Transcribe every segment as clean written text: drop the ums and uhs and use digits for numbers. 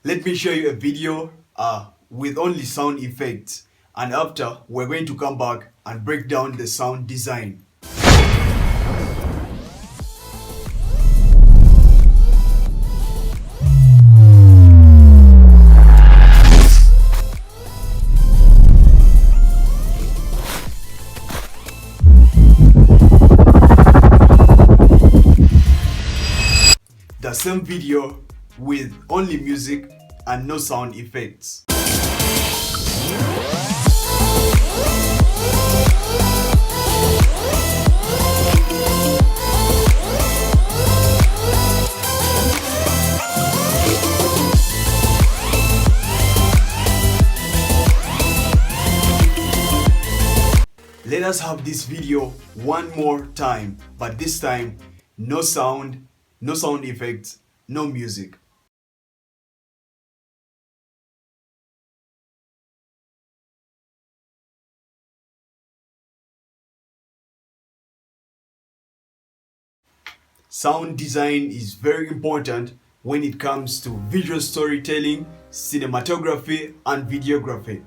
Let me show you a video with only sound effects, and after we're going to come back and break down the sound design. The same video with only music and no sound effects. Let us have this video one more time, but this time no sound effects, no music. Sound design is very important when it comes to visual storytelling, cinematography, and videography.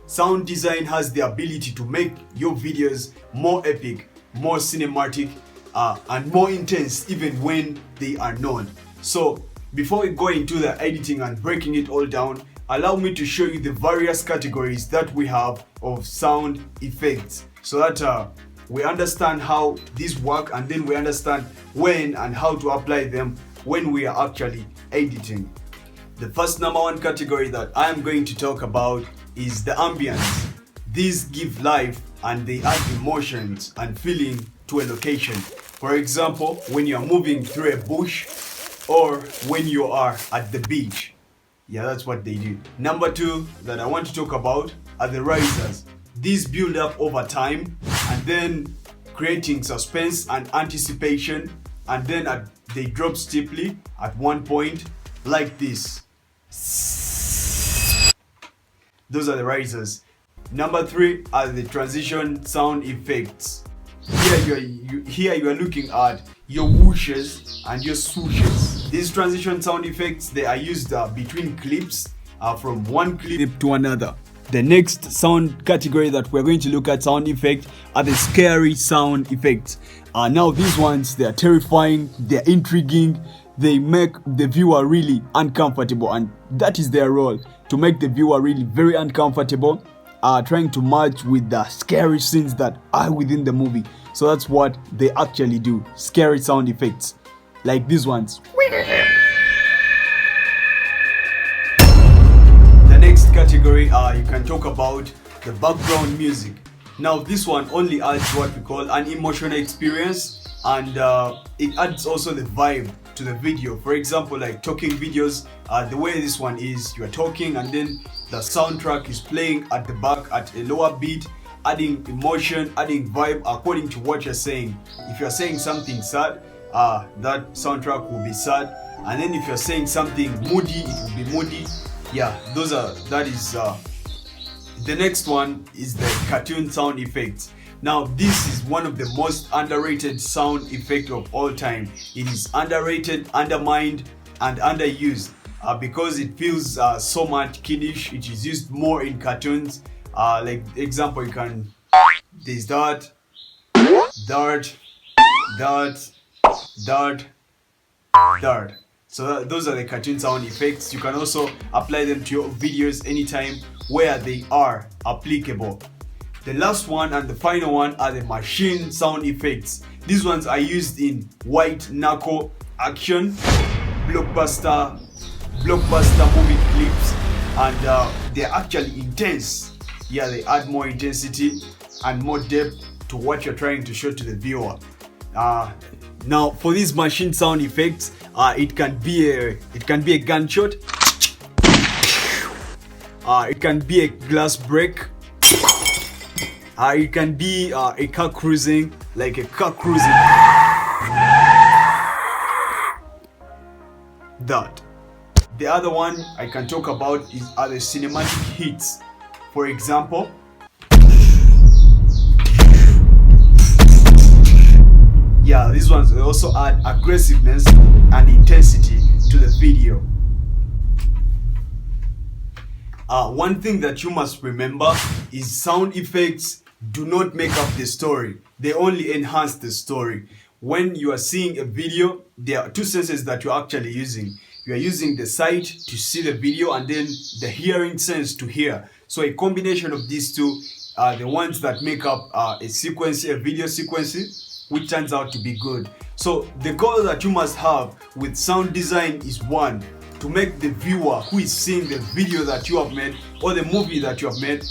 Sound design has the ability to make your videos more epic, more cinematic, and more intense even when they are known. So before we go into the editing and breaking it all down, allow me to show you the various categories that we have of sound effects, so that we understand how these work, and then we understand when and how to apply them when we are actually editing. The first number one category that I am going to talk about is the ambience. These give life and they add emotions and feeling to a location. For example, when you are moving through a bush or when you are at the beach. Yeah, that's what they do. Number two that I want to talk about are the risers. These build up over time and then creating suspense and anticipation, and then they drop steeply at one point like this. Those are the risers. Number three are the transition sound effects. Here you are looking at your whooshes and your swooshes. These transition sound effects, they are used between clips, from one clip to another. The next sound category that we're going to look at sound effect are the scary sound effects. Now these ones, they are terrifying, they're intriguing, they make the viewer really uncomfortable, and that is their role, to make the viewer really very uncomfortable, trying to match with the scary scenes that are within the movie. So that's what they actually do, scary sound effects, like these ones. The next category, you can talk about the background music. Now this one only adds what we call an emotional experience, and it adds also the vibe to the video. For example, like talking videos, the way this one is, you are talking and then the soundtrack is playing at the back at a lower beat, adding emotion, adding vibe according to what you're saying. If you're saying something sad, that soundtrack will be sad, and then if you're saying something moody, it will be moody. Yeah, that is the next one is the cartoon sound effects. Now this is one of the most underrated sound effect of all time. It is underrated, undermined, and underused because it feels so much kiddish. It is used more in cartoons. Like example, there's dart, dart, dart, dart, dart. So those are the cartoon sound effects. You can also apply them to your videos anytime where they are applicable. The last one and the final one are the machine sound effects. These ones are used in white knuckle action, blockbuster movie clips, and they're actually intense. Yeah, they add more intensity and more depth to what you're trying to show to the viewer. Now for these machine sound effects, it can be a gunshot, it can be a glass break, it can be a car cruising, like a car cruising. That. The other one I can talk about are the cinematic hits. For example, yeah, these ones will also add aggressiveness and intensity to the video. One thing that you must remember is sound effects do not make up the story. They only enhance the story. When you are seeing a video, there are two senses that you're actually using. You are using the sight to see the video and then the hearing sense to hear. So a combination of these two are the ones that make up a sequence, a video sequence, which turns out to be good. So the goal that you must have with sound design is one, to make the viewer who is seeing the video that you have made or the movie that you have made,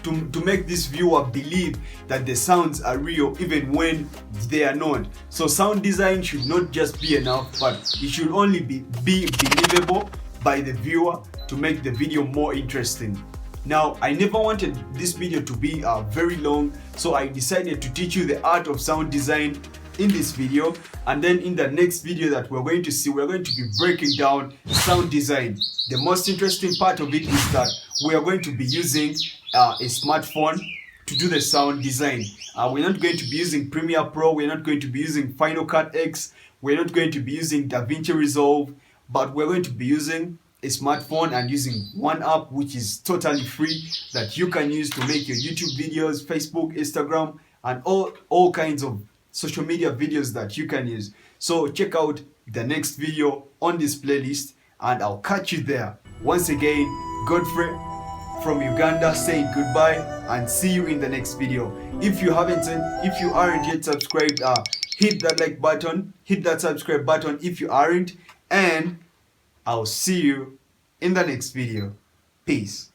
to make this viewer believe that the sounds are real even when they are not. So sound design should not just be enough, but it should only be believable by the viewer to make the video more interesting. Now, I never wanted this video to be very long, so I decided to teach you the art of sound design in this video, and then in the next video that we're going to see, we're going to be breaking down sound design. The most interesting part of it is that we are going to be using a smartphone to do the sound design. We're not going to be using Premiere Pro, we're not going to be using Final Cut X, we're not going to be using DaVinci Resolve, but we're going to be using a smartphone and using one app which is totally free that you can use to make your YouTube videos, Facebook, Instagram, and all kinds of social media videos that you can use. So check out the next video on this playlist and I'll catch you there. Once again, Godfrey from Uganda saying goodbye and see you in the next video. If you aren't yet subscribed, hit that like button, hit that subscribe button if you aren't, and I'll see you in the next video. Peace.